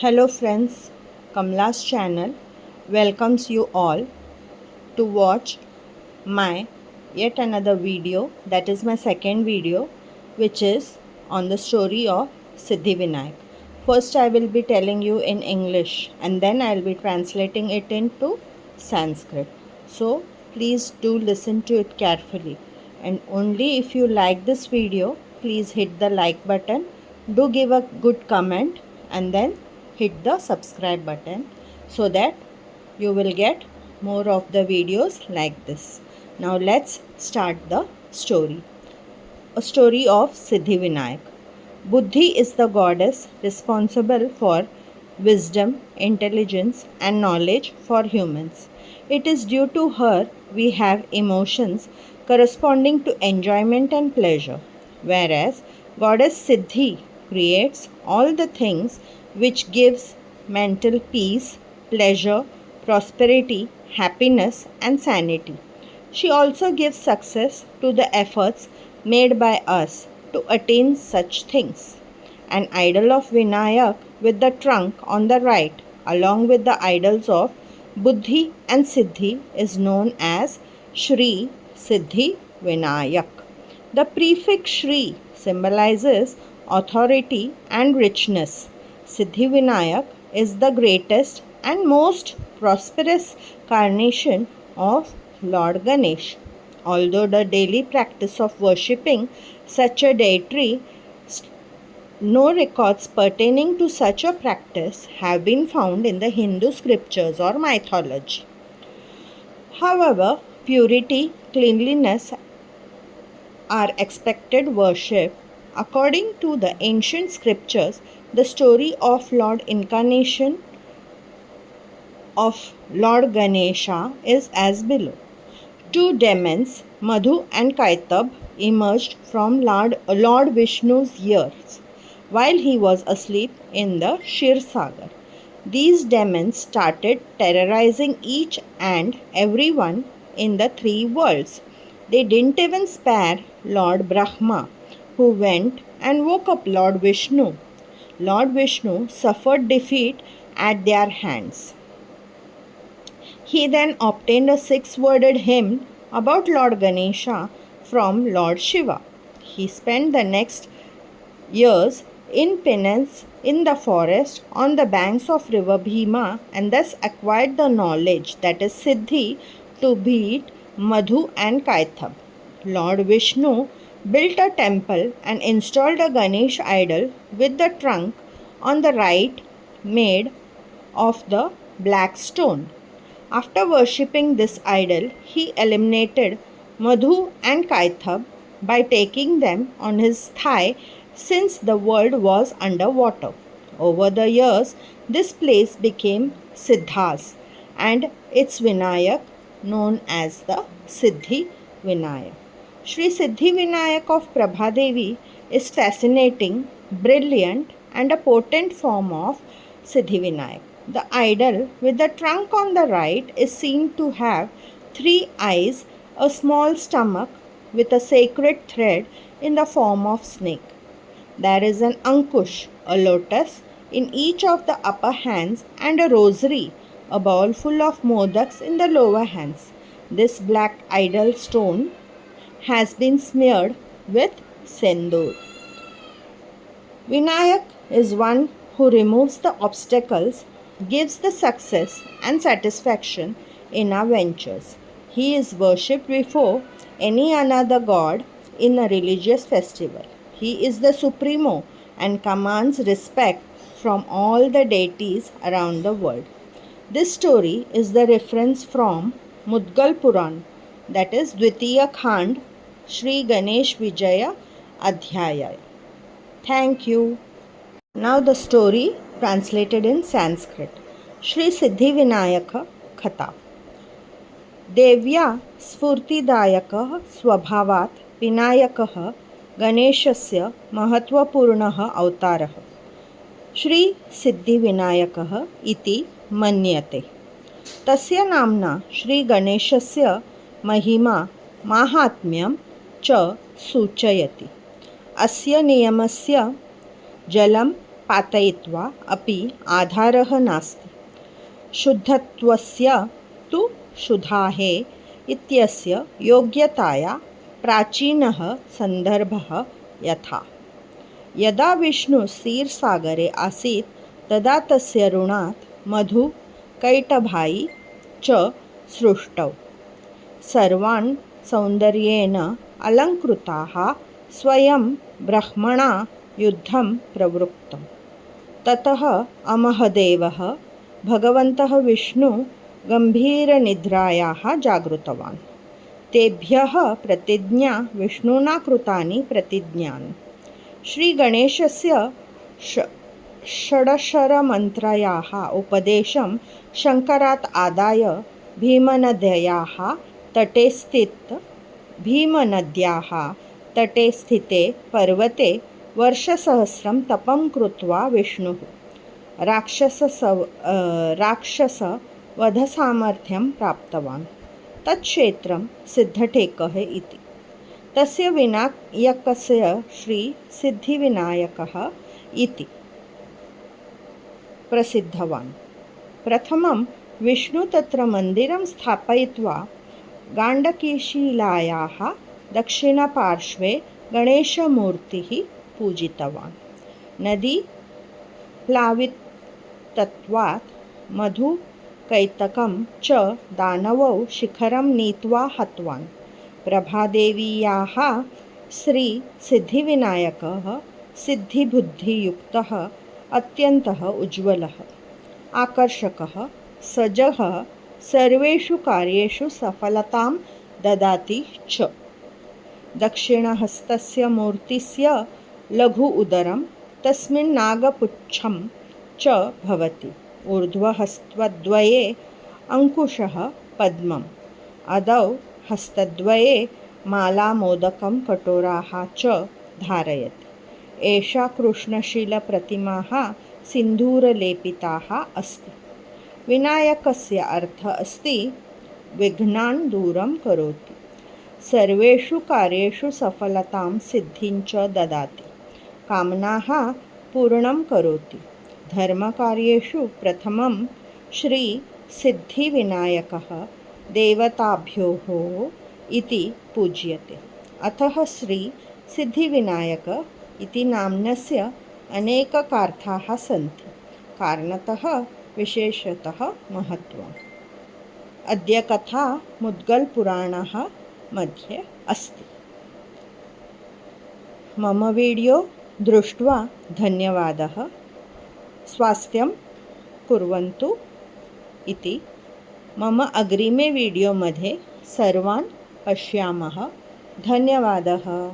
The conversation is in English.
Hello friends, Kamla's channel welcomes you all to watch my yet another video, that is my second video, which is on the story of Siddhivinayak. First I will be telling you in English and then I will be translating it into Sanskrit. So please do listen to it carefully, and only if you like this video please hit the like button, do give a good comment, and then hit the subscribe button so that you will get more of the videos like this. Now let's start the story. A story of Siddhivinayak. Buddhi is the goddess responsible for wisdom, intelligence, and knowledge for humans. It is due to her we have emotions corresponding to enjoyment and pleasure, whereas goddess Siddhi creates all the things which gives mental peace, pleasure, prosperity, happiness, and sanity. She also gives success to the efforts made by us to attain such things. An idol of Vinayak with the trunk on the right, along with the idols of Buddhi and Siddhi, is known as Shri Siddhi Vinayak. The prefix Shri symbolizes authority and richness. Siddhi Vinayak is the greatest and most prosperous carnation of Lord Ganesh. Although the daily practice of worshipping such a deity, no records pertaining to such a practice have been found in the Hindu scriptures or mythology. However, purity, cleanliness are expected worship. According to the ancient scriptures, the story of Lord Incarnation of Lord Ganesha is as below. Two demons, Madhu and Kaitab, emerged from Lord Vishnu's ears while he was asleep in the Shirsagar. These demons started terrorizing each and everyone in the three worlds. They didn't even spare Lord Brahma, who went and woke up Lord Vishnu. Lord Vishnu suffered defeat at their hands. He then obtained a six-worded hymn about Lord Ganesha from Lord Shiva. He spent the next years in penance in the forest on the banks of river Bhima, and thus acquired the knowledge, that is Siddhi, to beat Madhu and Kaithab. Lord Vishnu built a temple and installed a Ganesh idol with the trunk on the right made of the black stone. After worshipping this idol, he eliminated Madhu and Kaithab by taking them on his thigh since the world was under water. Over the years, this place became Siddhas and its Vinayak known as the Siddhi Vinayak. Sri Siddhi Vinayak of Prabhadevi is fascinating, brilliant, and a potent form of Siddhi Vinayak. The idol with the trunk on the right is seen to have three eyes, a small stomach with a sacred thread in the form of snake. There is an ankush, a lotus, in each of the upper hands and a rosary, a bowl full of modaks in the lower hands. This black idol stone has been smeared with sendur. Vinayak is one who removes the obstacles, gives the success and satisfaction in our ventures. He is worshipped before any another god in a religious festival. He is the supremo and commands respect from all the deities around the world. This story is the reference from Mudgal Puran, that is Dvitiya Khand, Sri Ganesh Vijaya Adhyaya. Thank you. Now the story translated in Sanskrit. Shri Siddhi Vinayaka Katha. देव्या स्फूर्तिदायकः स्वभावात् विनायकः गणेशस्य महत्वपूर्णः अवतारः श्री सिद्धिविनायकः इति मन्यते. तस्य नाम्ना श्री गणेशस्य महिमा माहात्म्यं च सूचयति. अस्य नियमस्य जलं पातयित्वा अपि आधारः नास्ति। शुद्धत्वस्य तु शुधाहे इत्यस्य योग्यताया प्राचीनः सन्दर्भः यथा यदा विष्णुः क्षीरसागरे आसीत् तदा तस्य ऋणात् मधु कैटभाई च सृष्टौ। सर्वान् सौन्दर्येण अलङ्कृताः स्वयं ब्रह्मणा युद्धं प्रवृत्तं। ततः अमहदेवः भगवन्तः विष्णुः गम्भीरनिद्रायाः जागृतवान्। तेभ्यः प्रतिज्ञा विष्णुना कृतानि प्रतिज्ञानि। श्रीगणेशस्य षडक्षरमन्त्रयाः उपदेशं शङ्करात् आदाय भीमनद्याः तटे स्थिते पर्वते वर्षसहस्रं तपं कृत्वा विष्णुः राक्षसवधसामर्थ्यं प्राप्तवान्। तत्क्षेत्रं सिद्धटेकः इति। तस्य विनायकस्य श्रीसिद्धिविनायकः इति प्रसिद्धवान्। प्रथमं विष्णु तत्र मन्दिरं स्थापयित्वा गाण्डकीशिलायाः दक्षिणपार्श्वे गणेशमूर्तिः पूजितवान्। नदी प्लावितत्वात् मधुकैटकं च दानवौ शिखरं नीत्वा हतवान्। प्रभादेवीयाः श्रीसिद्धिविनायकः सिद्धिबुद्धियुक्तः अत्यन्तः उज्ज्वलः आकर्षकः सजः सर्वेषु कार्येषु सफलतां ददाति च। दक्षिणहस्तस्य मूर्तिस्य लघु उदरं तस्मिन् नागपुच्छं च भवति। ऊर्ध्वहस्तद्वये अङ्कुशः पद्मम्, अधौ हस्तद्वये मालामोदकं कटोराः च धारयति। एषा कृष्णशिलप्रतिमाः सिन्दूरलेपिताः अस्ति। विनायकस्य अर्थः अस्ति विघ्नान् दूरं करोति, सर्वेषु कार्येषु सफलतां सिद्धिं च ददाति, कामनाः पूर्णं करोति। धर्मकार्येषु प्रथमं श्रीसिद्धिविनायकः देवताभ्योः इति पूज्यते। अतः श्रीसिद्धिविनायक इति नाम्नस्य अनेकार्थाः सन्ति। कारणतः विशेषतः महत्त्वम्। अद्य कथा मुद्गलपुराणः मध्ये अस्ति। मम वीडियो दृष्ट्वा धन्यवादः। स्वास्थ्यं कुर्वन्तु इति मम अग्रिमे वीडियो मध्ये सर्वान् पश्यामः। धन्यवादः।